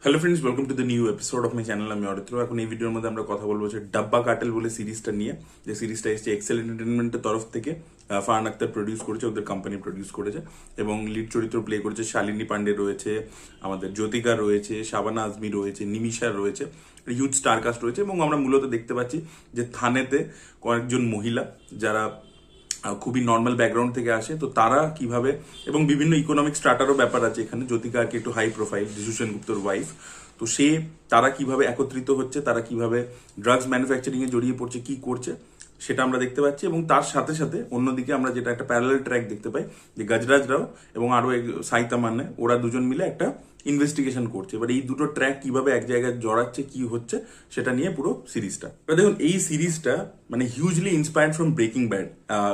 Hello friends, welcome to the new episode of my channel. আমি অরিত্র। এখন এই ভিডিওর মধ্যে আমরা কথা বলবো যে ডাব্বা কার্টেল বলে সিরিজটা নিয়ে। যে সিরিজটা এসেছে এক্সেল এন্টারটেনমেন্টের তরফ থেকে। ফারহান আক্তার প্রডিউস করেছে, ওদের কোম্পানি প্রডিউস করেছে এবং লিড চরিত্র প্লে করেছে শালিনী পান্ডে রয়েছে, আমাদের জ্যোতিকা রয়েছে, শাবানা আজমি রয়েছে, নিমিষা রয়েছে, হিউজ স্টার কাস্ট রয়েছে। এবং আমরা মূলত দেখতে পাচ্ছি যে থানেতে কয়েকজন মহিলা যারা খুবই নর্মাল ব্যাকগ্রাউন্ড থেকে আসে, তো তারা কিভাবে, এবং বিভিন্ন ইকোনমিক স্ট্রাটারও ব্যাপার আছে এখানে। জ্যোতিকা আর কি একটু হাই প্রোফাইল, যিশু সেনগুপ্তর ওয়াইফ। তো তারা কিভাবে একত্রিত হচ্ছে, তারা কিভাবে ড্রাগস ম্যানুফ্যাকচারিং এ জড়িয়ে পড়ছে, কি করছে সেটা আমরা দেখতে পাচ্ছি। এবং তার সাথে সাথে অন্যদিকে আমরা যেটা একটা প্যারালাল ট্র্যাক দেখতে পাই, যে গজরাজ রাও এবং আরো সাইতা মানে ওরা দুজন মিলে একটা ইনভেস্টিগেশন করছে। এবার এই দুটো ট্র্যাক কিভাবে এক জায়গায় জড়াচ্ছে, কি হচ্ছে সেটা নিয়ে পুরো সিরিজটা। এবার দেখুন, এই সিরিজটা মানে hugely inspired from breaking bad.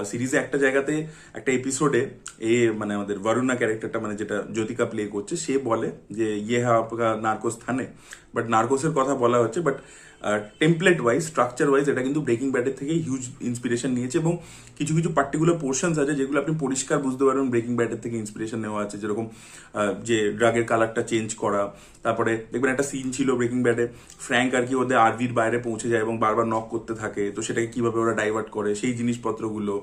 সিরিজে একটা জায়গাতে একটা এপিসোডে মানে আমাদের বরুণা ক্যারেক্টারটা, মানে যেটা জ্যোতিকা প্লে করছে, সে বলে যে ইয়ে হা আপকা নার্কোস থানে, বাট নার্কোসের কথা বলা হচ্ছে, but template wise, structure wise এটা কিন্তু ব্রেকিং ব্যাডের থেকে হিউজ ইন্সপিরেশন নিয়েছে। এবং কিছু কিছু পার্টিকুলার পোর্শনস আছে যেগুলো আপনি পরিষ্কার বুঝতে পারবেন ব্রেকিং ব্যাডের থেকে ইন্সপিরেশন নেওয়া আছে। যেরকম যে ড্রাগের কালারটা চেঞ্জ করা, তারপরে দেখবেন একটা সিন ছিল ব্রেকিং ব্যাডে, ফ্র্যাঙ্ক আর কি ওদের আরভির বাইরে পৌঁছে যায় এবং বারবার নক করতে থাকে, তো সেটাকে কিভাবে ওরা ডাইভার্ট করে সেই জিনিসপত্রগুলো।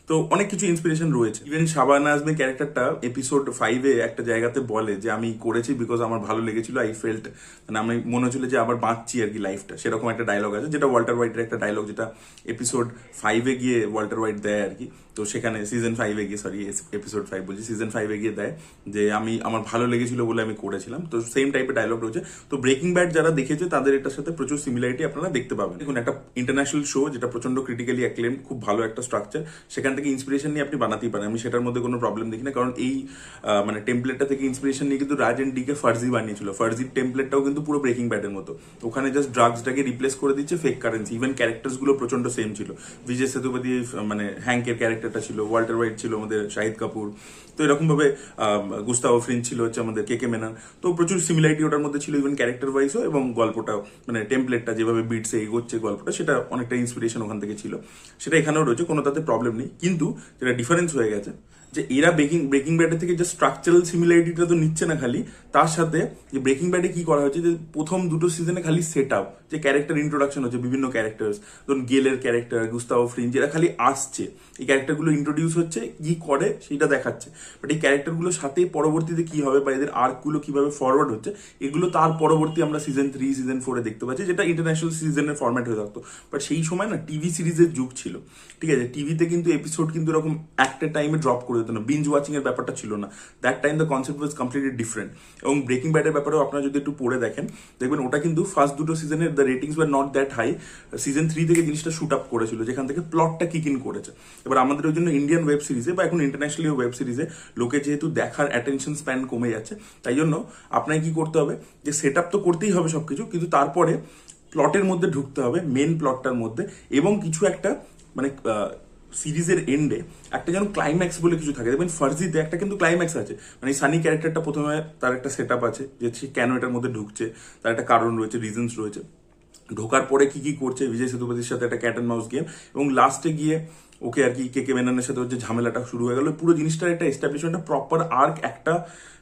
তো অনেক কিছু ইন্সপিরেশন রয়েছে। ইভেন শাবানা আজমি ক্যারেক্টারটা এপিসোড 5-এ একটা জায়গাতে বলে যে আমি করেছি বিকজ আমার ভালো লেগেছিল, আই ফেল্ট, মানে আমি মনে হচ্ছিল যে আবার বাঁচছি আর কি লাইফটা, সেরকম একটা ডায়লগ আছে, যেটা ওয়াল্টার হোয়াইটের একটা ডায়লগ, যেটা এপিসোড 5-এ গিয়ে ওয়াল্টার হোয়াইট দেয় আর কি। তো সেখানে সিজন 5-এ গিয়ে, সরি এপিসোড 5 বলছি, সিজন 5-এ গিয়ে দেয় যে আমার ভালো লেগেছিল বলে আমি করেছিলাম। তো সেম টাইপের ডায়লগ রয়েছে। তো ব্রেকিং ব্যাড যারা দেখেছে তাদের এটার সাথে প্রচুর সিমিলারিটি আপনারা দেখতে পাবেন। দেখুন, একটা ইন্টারন্যাশনাল শো যেটা প্রচন্ড ক্রিটিক্যালি অ্যাক্লেম, খুব ভালো একটা স্ট্রাকচার, সেখান থেকে ইন্সপিরেশন নিয়ে আপনি বানাতেই পারেন। আমি সেটার মধ্যে কোনো প্রবলেম দেখি না, কারণ এই মানে টেমপ্লেটটা থেকে ইন্সপিরেশন নিয়ে কিন্তু রাজ এন্ড ডিকে ফার্জি বানিয়েছিল। ফার্জির টেমপ্লেটটাও কিন্তু পুরো ব্রেকিং ব্যাডের মতো। ওখানে জাস্ট ড্রাগসটাকে রিপ্লেস করে দিচ্ছে ফেক কারেন্সি। ইভেন ক্যারেক্টার্স গুলো প্রচন্ড সেম ছিল। বিজয় সেতুপতি মানে হ্যাঙ্কের ক্যারেক্টারটা ছিল, ওয়াল্টার হোয়াইট ছিল আমাদের শাহিদ কাপুর, তো এরকম ভাবে গুস্তাভো ফ্রিঞ্জ ছিল হচ্ছে আমাদের কে মেনন। তো প্রচুর সিমিলারিটি ওটার মধ্যে ছিল, ইভেন ক্যারেক্টার ওয়াইজও, এবং গল্পটাও মানে টেমপ্লেটটা যেভাবে বিটসে এগোচ্ছে গল্পটা, সেটা অনেকটা ইন্সপিরেশন ওখান থেকে ছিল। সেটা এখানেও রয়েছে, কোনো তাতে প্রবলেম নেই। কিন্তু যেটা ডিফারেন্স হয়ে গেছে যে এরা ব্রেকিং ব্যাডের থেকে যে স্ট্রাকচারাল সিমিলারিটিটা তো নিচ্ছে না খালি, তার সাথে যে ব্রেকিং ব্যাডে কি করা হয়েছে যে প্রথম দুটো সিজনে খালি সেট আপ, যে ক্যারেক্টার ইন্ট্রোডাকশন হচ্ছে বিভিন্ন ক্যারেক্টার, ধরুন গেলের ক্যারেক্টার, গুস্তাভো ফ্রিঞ্জ, এরা খালি আসছে, এই ক্যারেক্টারগুলো ইন্ট্রোডিউস হচ্ছে, কি করে সেটা দেখাচ্ছে। বাট এই ক্যারেক্টারগুলোর সাথে পরবর্তীতে কি হবে বা এদের আর্কগুলো কিভাবে ফরওয়ার্ড হচ্ছে, এগুলো তার পরবর্তী আমরা সিজন 3 সিজন 4-এ দেখতে পাচ্ছি, যেটা ইন্টারন্যাশনাল সিজনের ফরম্যাট হয়ে থাকতো। বাট সেই সময় না টিভি সিরিজের যুগ ছিল, ঠিক আছে। টিভিতে কিন্তু এপিসোড কিন্তু এরকম একটা টাইমে ড্রপ করে দিত না, বিঞ্জ ওয়াচিং এর ব্যাপারটা ছিল না। That time the concept was completely different. এবং ব্রেকিং ব্যাডের ব্যাপারেও আপনারা যদি একটু পড়ে দেখেন, দেখবেন ওটা কিন্তু ফার্স্ট দুটো সিজনের the ratings were not that high. Season 3 থেকে জিনিসটা শুট আপ করেছিল, যেখান থেকে প্লটটা কিক ইন করেছে। এবার আমাদের ওই জন্য ইন্ডিয়ান ওয়েব সিরিজে বা এখন ইন্টারন্যাশনালি ওয়েব সিরিজে লোকে যেহেতু দেখার অ্যাটেনশন স্প্যান কমে যাচ্ছে, তাই জন্য আপনাকে কি করতে হবে, যে সেট আপ তো করতেই হবে সবকিছু, কিন্তু তারপরে প্লটের মধ্যে ঢুকতে হবে, মেন প্লটটার মধ্যে, এবং কিছু একটা মানে সিরিজের এন্ডে একটা যেন ক্লাইম্যাক্স বলে কিছু থাকে। দেখবেন ফার্জিতে একটা কিন্তু ক্লাইম্যাক্স আছে, মানে সানি ক্যারেক্টারটা প্রথমে তার একটা সেট আপ আছে যে সে কেন এটার মধ্যে ঢুকছে, তার একটা কারণ রয়েছে, রিজনস রয়েছে, ঢোকার পরে কি কি করছে, বিজয় সেতুপতির সাথে একটা ক্যাট অ্যান্ড মাউস গেম, এবং লাস্টে গিয়ে ওকে আর কি কে মেননের সাথে হচ্ছে ঝামেলাটা শুরু হয়ে গেল। পুরো জিনিসটার একটা এস্টাবলিশমেন্ট, প্রপার আর্ক একটা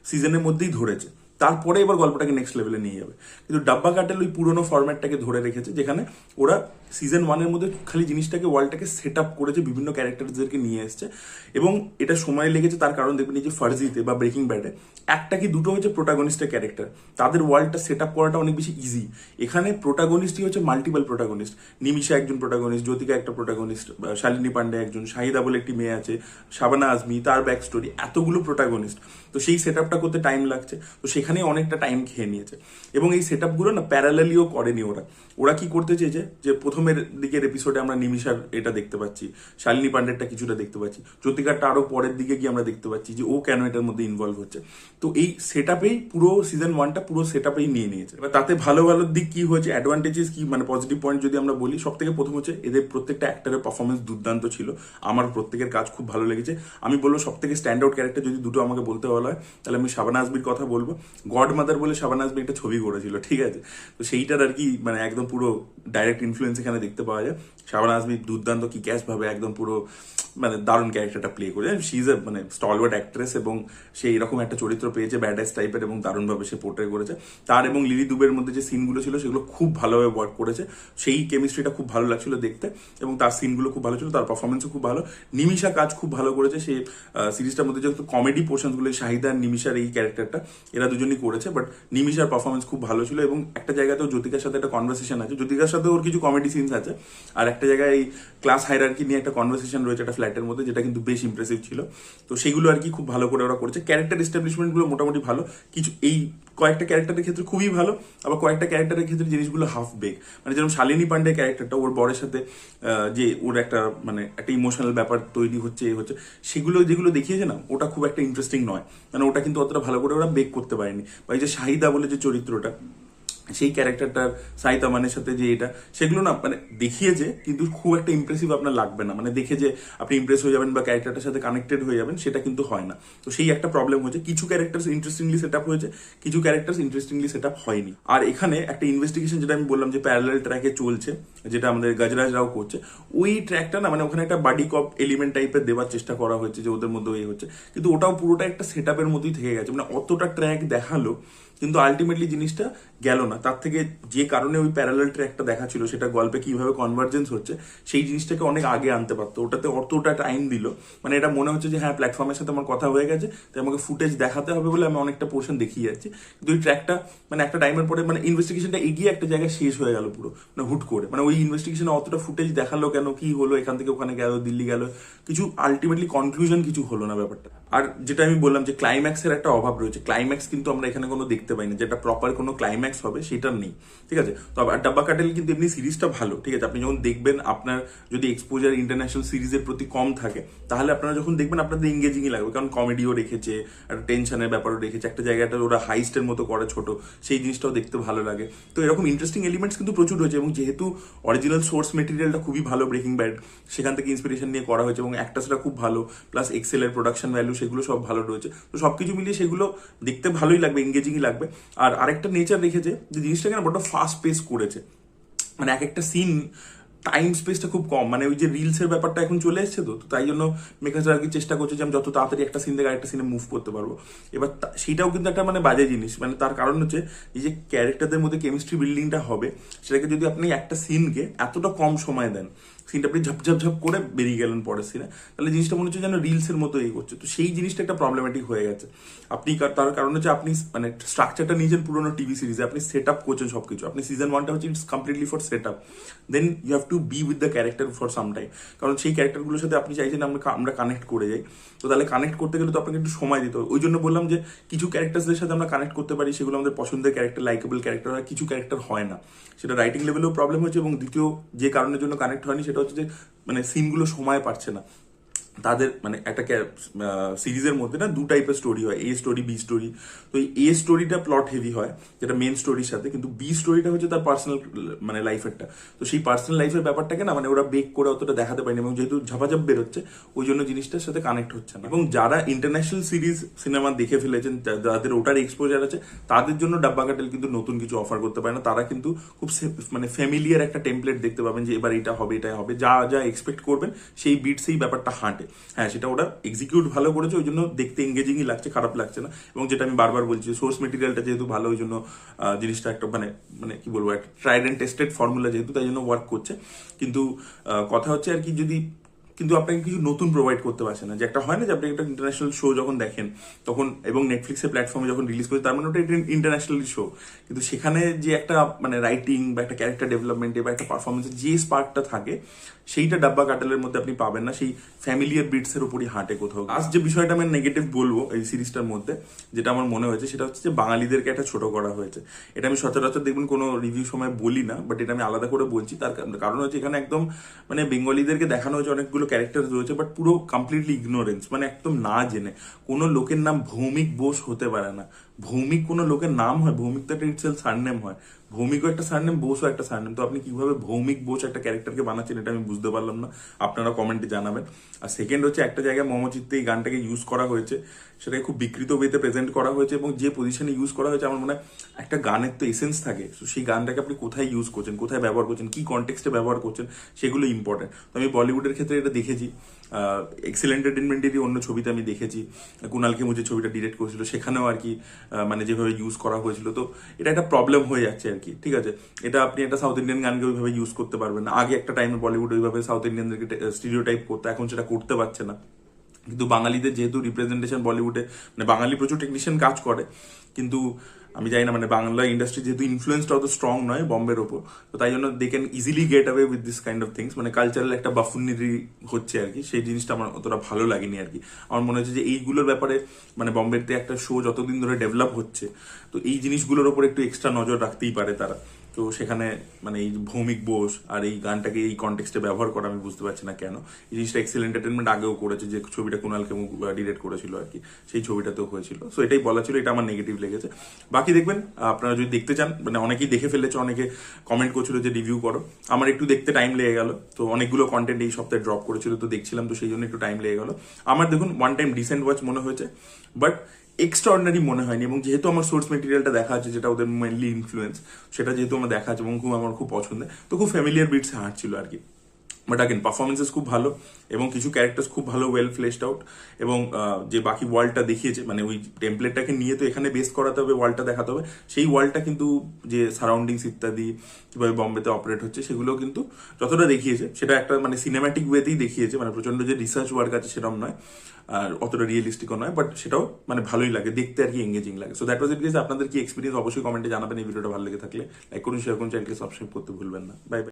সিজনের মধ্যেই ধরেছে, তারপরে এবার গল্পটাকে নেক্সট লেভেলে নিয়ে যাবে। কিন্তু ডাব্বা কার্টেল ওই পুরোনো ফরম্যাটটাকে ধরে রেখেছে, যেখানে ওরা সিজন 1-এর মধ্যে খালি জিনিসটাকে, ওয়ার্ল্ডটাকে সেট আপ করেছে, বিভিন্ন ক্যারেক্টারদেরকে নিয়ে এসছে। এবং এটা সময় লেগেছে, তার কারণ দেখবেন এই যে ফার্জিতে বা ব্রেকিং ব্যাডে একটা কি দুটো হচ্ছে প্রোটাগনিস্টের ক্যারেক্টার, তাদের ওয়ার্ল্ডটা সেট আপ করাটা অনেক বেশি ইজি। এখানে প্রোটাগনিস্টই হচ্ছে মাল্টিপল প্রোটাগনিস্ট। নিমিষা একজন প্রোটাগনিস্ট, জ্যোতিকা একটা প্রোটাগনিস্ট, শালিনী পান্ডে একজন, শাহিদা বলে একটি মেয়ে আছে, শাবানা আজমি, তার ব্যাক স্টোরি, এতগুলো প্রোটাগনিস্ট। তো সেই সেট আপটা করতে টাইম লাগছে, তো সেখানে অনেকটা টাইম খেয়ে নিয়েছে। এবং এই সেট আপগুলো না প্যারালালিও করেনি ওরা। ওরা কি করতে চেয়েছে, যে প্রথমের দিকের এপিসোডে আমরা নিমিষার এটা দেখতে পাচ্ছি, শালিনী পান্ডেরটা কিছুটা দেখতে পাচ্ছি, জ্যোতিকারটা আরো পরের দিকে গিয়ে আমরা দেখতে পাচ্ছি যে ও কেন এটার মধ্যে ইনভলভ হচ্ছে। তো এই সেট আপেই পুরো সিজন 1টা পুরো সেট আপেই নিয়ে নিয়েছে। এবার তাতে ভালো ভালো দিক কি হয়েছে, অ্যাডভান্টেজেস কি, মানে পজিটিভ পয়েন্ট যদি আমরা বলি, সব থেকে প্রথম হচ্ছে এদের প্রত্যেকটা অ্যাক্টরের পারফরমেন্স দুর্দান্ত ছিল। আমার প্রত্যেকের কাজ খুব ভালো লেগেছে। আমি বলবো সব থেকে স্ট্যান্ড আউট ক্যারেক্টার যদি দুটো আমাকে বলতে বলা হয়, তাহলে আমি শাবানা আজমির কথা বলবো। গড মাদার বলে শাবানা আজমি একটা ছবি করেছিল, ঠিক আছে, তো সেইটার আর কি মানে একদম পুরো ডাইরেক্ট ইনফ্লুয়েন্স এখানে দেখতে পাওয়া যায়। শাবানা আজমি দুর্দান্ত কি ক্যাশ ভাবে একদম পুরো মানে দারুণ ক্যারেক্টারটা প্লে করে, শি ইজ এ মানে স্টলওয়ার্ড অ্যাক্ট্রেস এবং সে এরকম একটা চরিত্র পেয়েছে ব্যাডাস টাইপের এবং দারুণভাবে সে পোর্ট্রে করেছে। তার এবং লিলি দুবের মধ্যে যে সিনগুলো ছিল সেগুলো খুব ভালোভাবে ওয়ার্ক করেছে, সেই কেমিস্ট্রিটা খুব ভালো লাগছিল দেখতে এবং তার সিনগুলো খুব ভালো ছিল, তার পারফরমেন্সও খুব ভালো। নিমিষা কাজ খুব ভালো করেছে, সেই সিরিজটার মধ্যে যেহেতু কমেডি পোর্শনগুলো শাহিদা আর নিমিষার এই ক্যারেক্টারটা এরা দুজনই করেছে, বাট নিমিষার পারফরমেন্স খুব ভালো ছিল এবং একটা জায়গাতেও জ্যোতিকার সাথে একটা কনভারসেশন আছে, জ্যোতিকার সাথে ওর কিছু কমেডি সিনস আছে, আর একটা জায়গায় এই ক্লাস হায়ারার্কি নিয়ে একটা কনভারসেশন রয়েছে একটা ফ্ল্যাটের মধ্যে, যেটা কিন্তু বেশ ইমপ্রেসিভ ছিল। তো সেগুলো আর কি খুব ভালো করে ওরা করেছে। ক্যারেক্টার এস্টাবলিশমেন্ট গুলো মোটামুটি ভালো, কিছু এই কয়েকটা ক্যারেক্টারের ক্ষেত্রে খুবই ভালো, আবার কয়েকটা ক্যারেক্টারের ক্ষেত্রে জিনিসগুলো হাফ বেক, মানে যেরকম শালিনী পান্ডে ক্যারেক্টারটা ওর বরের সাথে যে ওর একটা মানে একটা ইমোশনাল ব্যাপার তৈরি হচ্ছে সেগুলো যেগুলো দেখিয়েছে না, ওটা খুব একটা ইন্টারেস্টিং নয়, মানে ওটা কিন্তু অতটা ভালো করে ওরা বেক করতে পারেনি। বা এই যে শাহিদা বলে যে চরিত্রটা, সেই ক্যারেক্টারটার সাইত আমানের সাথে যে এটা, সেগুলো না মানে দেখিয়েছে কিন্তু খুব একটা ইমপ্রেসিভ আপনার লাগবে না, মানে দেখে যে আপনি ইমপ্রেস হয়ে যাবেন বা ক্যারেক্টারটার সাথে কানেক্টেড হয়ে যাবেন, সেটা কিন্তু হয় না। তো সেই একটা প্রবলেম হয়েছে, কিছু ক্যারেক্টার ইন্টারেস্টিংলি সেট আপ হয়েছে, কিছু ক্যারেক্টার ইন্টারেস্টিংলি সেট আপ হয়নি। আর এখানে একটা ইনভেস্টিগেশন যেটা আমি বললাম যে প্যারালাল ট্র্যাকে চলছে, যেটা আমাদের গজরাজ রাও করছে, ওই ট্র্যাকটা না মানে ওখানে একটা বাডি কপ এলিমেন্ট টাইপের দেওয়ার চেষ্টা করা হয়েছে যে ওদের মধ্যে হচ্ছে, কিন্তু ওটাও পুরোটা একটা সেট আপের মধ্যেই থেকে গেছে, মানে অতটা ট্র্যাক দেখালো কিন্তু আলটিমেটলি জিনিসটা গেল না। তার থেকে যে কারণে ওই প্যারালাল ট্র্যাকটা দেখা ছিল, সেটা গল্পে কিভাবে কনভার্জেন্স হচ্ছে সেই জিনিসটাকে অনেক আগে আনতে পারতো, ওটাতে অতটা টাইম দিল, মানে এটা মনে হচ্ছে যে হ্যাঁ প্ল্যাটফর্মের সাথে আমার কথা হয়ে গেছে, তাই আমাকে ফুটেজ দেখাতে হবে বলে আমি অনেকটা পোর্শন দেখিয়ে যাচ্ছি, কিন্তু ওই ট্র্যাকটা মানে একটা টাইমের পরে মানে ইনভেস্টিগেশনটা এগিয়ে একটা জায়গায় শেষ হয়ে গেল পুরো, মানে হুট করে, মানে ওই ইনভেস্টিগেশনে অতটা ফুটেজ দেখালো কেন, কি হলো, এখান থেকে ওখানে গেল, দিল্লি গেল, কিছু আলটিমেটলি কনক্লুশন কিছু হলো না ব্যাপারটা। আর যেটা আমি বললাম যে ক্লাইম্যাক্সের একটা অভাব রয়েছে, ক্লাইম্যাক্স কিন্তু আমরা এখানে কোনো দেখতে পাই না, যেটা প্রপার কোনো ক্লাইম্যাক্স হবে সেটা নেই, ঠিক আছে। তো ডাব্বা কাটেল কিন্তু এমনি সিরিজটা ভালো, ঠিক আছে, আপনি যখন দেখবেন আপনার যদি এক্সপোজার ইন্টারন্যাশনাল সিরিজের প্রতি কম থাকে, তাহলে আপনারা যখন দেখবেন আপনাদের এঙ্গেজিংই লাগবে, কারণ কমেডিও রেখেছে, একটা টেনশনের ব্যাপারও রেখেছে, একটা জায়গাটা ওরা হাইস্টের মতো করে ছোট, সেই জিনিসটাও দেখতে ভালো লাগে। তো এরকম ইন্টারেস্টিং এলিমেন্টস কিন্তু প্রচুর রয়েছে, এবং যেহেতু অরিজিনাল সোর্স মেটেরিয়ালটা খুবই ভালো ব্রেকিং ব্যাড, সেখান থেকে ইন্সপিরেশন নিয়ে করা হয়েছে এবং অ্যাক্টার্সরা খুব ভালো, প্লাস এক্সেলের প্রোডাকশন ভ্যালু সেগুলো সব ভালো রয়েছে, তো সবকিছু মিলিয়ে সেগুলো দেখতে ভালোই লাগবে, এঙ্গেজিংই লাগবে। আর আরেকটা নেচার রেখেছে যে জিনিসটাকে না বড় ফাস্ট পেস করেছে, মানে এক একটা সিন টাইম স্পেসটা খুব কম, মানে ওই যে রিলসের ব্যাপারটা এখন চলে এসছে, তো তাই জন্য মেকার্সরা আর কি চেষ্টা করছে যে আমি যত তাড়াতাড়ি একটা সিন থেকে আরেকটা সিনে মুভ করতে পারবো। এবার সেটাও কিন্তু একটা মানে বাজে জিনিস, মানে তার কারণ হচ্ছে এই যে ক্যারেক্টারদের মধ্যে কেমিস্ট্রি বিল্ডিংটা হবে, সেটাকে যদি আপনি একটা সিনকে এতটা কম সময় দেন, সিনটা আপনি ঝপ করে বেরিয়ে গেলেন পরের সিনে, তাহলে জিনিসটা মনে হচ্ছে যেন রিলসের মতো এই করছে, তো সেই জিনিসটা একটা প্রবলেমেটিক হয়ে গেছে। আপনি তার কারণ হচ্ছে আপনি মানে স্ট্রাকচারটা নিজের পুরোনো টিভি সিরিজে আপনি সেট আপ করছেন সবকিছু, আপনি সিজন 1টা হচ্ছে it's completely for set up, then you have to be with the character for some time, কারণ সেই ক্যারেক্টারগুলোর সাথে আপনি চাইছেন আমরা কানেক্ট করে যাই, তো তাহলে কানেক্ট করতে গেলে তো আপনাকে একটু সময় দিতে হবে। ওই জন্য বললাম যে কিছু ক্যারেক্টারদের সাথে আমরা কানেক্ট করতে পারি, সেগুলো আমাদের পছন্দের ক্যারেক্টার, লাইকেবল ক্যারেক্টার হয়, কিছু ক্যারেক্টার হয় না, সেটা রাইটিং লেভেলেও প্রবলেম হচ্ছে, এবং দ্বিতীয় যে কারণের জন্য কানেক্ট হয়নি সেটা হচ্ছে যে মানে সিনগুলো সময় পাচ্ছে না তাদের, মানে একটা সিরিজের মধ্যে না দু টাইপের স্টোরি হয়, এ স্টোরি বি স্টোরি, তো এই এ স্টোরিটা প্লট হেভি হয় যেটা মেন স্টোরির সাথে, কিন্তু বি স্টোরিটা হচ্ছে তার পার্সোনাল মানে লাইফেরটা, তো সেই পার্সোনাল লাইফের ব্যাপারটাকে না মানে ওরা বেক করে অতটা দেখাতে পারেনি, এবং যেহেতু ঝাপাঝাপ বেরোচ্ছে ওই জন্য জিনিসটার সাথে কানেক্ট হচ্ছে না। এবং যারা ইন্টারন্যাশনাল সিরিজ সিনেমা দেখে ফেলেছেন, যাদের ওটার এক্সপোজার আছে, তাদের জন্য ডাব্বা কাটেল কিন্তু নতুন কিছু অফার করতে পারে না, তারা কিন্তু খুব মানে ফ্যামিলিয়ার একটা টেমপ্লেট দেখতে পাবেন যে এবার এটা হবে এটাই হবে, যা যা এক্সপেক্ট করবেন সেই বিট সেই ব্যাপারটা হাঁটে। হ্যাঁ, সেটা ওরা এক্সিকিউট ভালো করেছে, ওই জন্য দেখতে এঙ্গেজিংই লাগছে, খারাপ লাগছে না। এবং যেটা আমি বারবার বলছি, সোর্স মেটেরিয়ালটা যেহেতু ভালো, ওই জন্য জিনিসটা একটা মানে মানে কি বলবো, একটা ট্রাইড অ্যান্ড টেস্টেড ফর্মুলা যেহেতু, তাই জন্য ওয়ার্ক করছে। কিন্তু কথা হচ্ছে আর কি, যদি কিন্তু আপনাকে কিছু নতুন প্রোভাইড করতে পারছে না, যে একটা হয় না যে আপনি একটা ইন্টারন্যাশনাল শো যখন দেখেন তখন, এবং নেটফ্লিক্সের প্ল্যাটফর্মে যখন রিলিজ করে, তার মানে ওটা ইন্টারন্যাশনাল শো, কিন্তু সেখানে যে একটা মানে রাইটিং বা একটা ক্যারেক্টার ডেভেলপমেন্টে বা একটা পারফরমেন্সের যে স্পার্কটা থাকে, সেইটা ডাব্বা কাটেলের মধ্যে আপনি পাবেন না, সেই ফ্যামিলিয়ার বিটসের উপরই হাঁটে কোথাও। আজ যে বিষয়টা আমি নেগেটিভ বলবো এই সিরিজটার মধ্যে, যেটা আমার মনে হয়েছে, সেটা হচ্ছে যে বাঙালিদেরকে একটা ছোট করা হয়েছে। এটা আমি সচরাচর দেখবেন কোনো রিভিউ সময় বলি না, বাট এটা আমি আলাদা করে বলছি, তার কারণ হচ্ছে এখানে একদম মানে বেঙ্গলিদেরকে দেখানো হয়েছে অনেকগুলো ক্যারেক্টার রয়েছে, বাট পুরো কমপ্লিটলি ইগনোরেন্স, মানে একদম না জেনে। কোনো লোকের নাম ভৌমিক বোস হতে পারে না, ভৌমিক কোনো লোকের নাম হয়? ভৌমিক তো একটা ইটসেলফ সারনেম হয়, ভৌমিকও একটা সারনেম, বোসও একটা সারনেম। তো আপনি কিভাবে ভৌমিক বোস একটা ক্যারেক্টারকে বানাচ্ছেন এটা আমি বুঝতে পারলাম না, আপনারা কমেন্টে জানাবেন। আর সেকেন্ড হচ্ছে, একটা জায়গায় মমচিত্তে এই গানটাকে ইউজ করা হয়েছে, সেটাকে খুব বিকৃত ওয়েতে প্রেজেন্ট করা হয়েছে, এবং যে পজিশনে ইউজ করা হয়েছে আমার মনে হয় একটা গানের তো এসেন্স থাকে, তো সেই গানটাকে আপনি কোথায় ইউজ করছেন, কোথায় ব্যবহার করছেন, কি কনটেক্সটে ব্যবহার করছেন, সেগুলো ইম্পর্টেন্ট। তো আমি বলিউডের ক্ষেত্রে এটা দেখেছি, এক্সেল এন্টারটেনমেন্টেরই অন্য ছবিতে আমি দেখেছি, কুণাল খেমু যে ছবিটা ডিরেক্ট করেছিল সেখানেও আর কি মানে যেভাবে ইউজ করা হয়েছিল, তো এটা একটা প্রবলেম হয়ে যাচ্ছে আর কি। ঠিক আছে, এটা আপনি একটা সাউথ ইন্ডিয়ান গানকে ওইভাবে ইউজ করতে পারবেন না। আগে একটা টাইমে বলিউড ওইভাবে সাউথ ইন্ডিয়ানদেরকে স্টিরিও টাইপ করতো, এখন সেটা করতে পারছে না। কিন্তু বাঙালিদের যেহেতু রিপ্রেজেন্টেশন বলিউডে, মানে বাঙালি প্রচুর টেকনিশিয়ান কাজ করে, কিন্তু আমি জানি না, মানে বাংলা ইন্ডাস্ট্রি যেহেতু ইনফ্লুয়েন্সটা অত স্ট্রং নয় বম্বের ওপর, তো তাই জন্য they can easily get away with this kind of things, মানে কালচারাল একটা বাফুনিরি হচ্ছে আর কি, সেই জিনিসটা আমার অতটা ভালো লাগেনি আর কি। আমার মনে হচ্ছে যে এইগুলোর ব্যাপারে মানে বম্বেতে একটা শো যতদিন ধরে ডেভেলপ হচ্ছে, তো এই জিনিসগুলোর ওপর একটু এক্সট্রা নজর রাখতেই পারে তারা। তো সেখানে মানে এই ভৌমিক বোস আর এই গানটাকে এই কনটেক্সটে ব্যবহার করা আমি বুঝতে পারছি না কেন। এই জিনিসটা এক্সেল এন্টারটেনমেন্ট আগেও করেছে, যে ছবিটা কুণাল খেমু ডিরেক্ট করেছিল আর কি, সেই ছবিটাতেও হয়েছিল। সো এটাই বলা ছিল, এটা আমার নেগেটিভ লেগেছে। বাকি দেখবেন, আপনারা যদি দেখতে চান, মানে অনেকেই দেখে ফেলেছে, অনেকে কমেন্ট করছিল যে রিভিউ করো, আমার একটু দেখতে টাইম লেগে গেল, তো অনেকগুলো কন্টেন্ট এই সপ্তাহে ড্রপ করেছিল, তো দেখছিলাম, তো সেই জন্য একটু টাইম লেগে গেল। আমার দেখুন ওয়ান টাইম ডিসেন্ট ওয়াচ মনে হয়েছে, বাট এক্সট্রাঅর্ডিনারি মনে হয়নি। এবং যেহেতু আমার সোর্স মেটেরিয়ালটা দেখা আছে, যেটা ওদের মেনলি ইনফ্লুয়েন্স, সেটা যেহেতু আমার দেখা আছে এবং আমার খুব পছন্দের, তো খুব ফ্যামিলিয়ার বিটসে হাঁটছিল আর কি। বাট আগেন পারফরমেন্সেস খুব ভালো, এবং কিছু ক্যারেক্টার্স খুব ভালো ওয়েল ফ্লেশড আউট, এবং যে বাকি ওয়ার্ল্ডটা দেখিয়েছে, মানে ওই টেমপ্লেটটাকে নিয়ে তো এখানে বেস করাতে হবে, ওয়ার্ল্ডটা দেখাতে হবে, সেই ওয়ার্ল্ডটা কিন্তু যে সারাউন্ডিংস ইত্যাদি কিভাবে বম্বেতে অপারেট হচ্ছে সেগুলো কিন্তু যতটা দেখিয়েছে, সেটা একটা মানে সিনেম্যাটিক ওয়েতেই দেখিয়েছে, মানে প্রচন্ড যে রিসার্চ ওয়ার্ক আছে সেরকম নয়, আর অতটা রিয়েলিস্টিকও নয়, বাট সেটাও মানে ভালোই লাগে দেখতে আর কি, এঙ্গেজিং লাগে। So that was it guys. আপনাদের কি এক্সপিরিয়েন্স অবশ্যই কমেন্টে জানাবেন। এই ভিডিওটা ভালো লেগে থাকলে লাইক করুন, শেয়ার করুন, চ্যানেলকে সাবস্ক্রাইব করতে ভুলবেন না। Bye bye.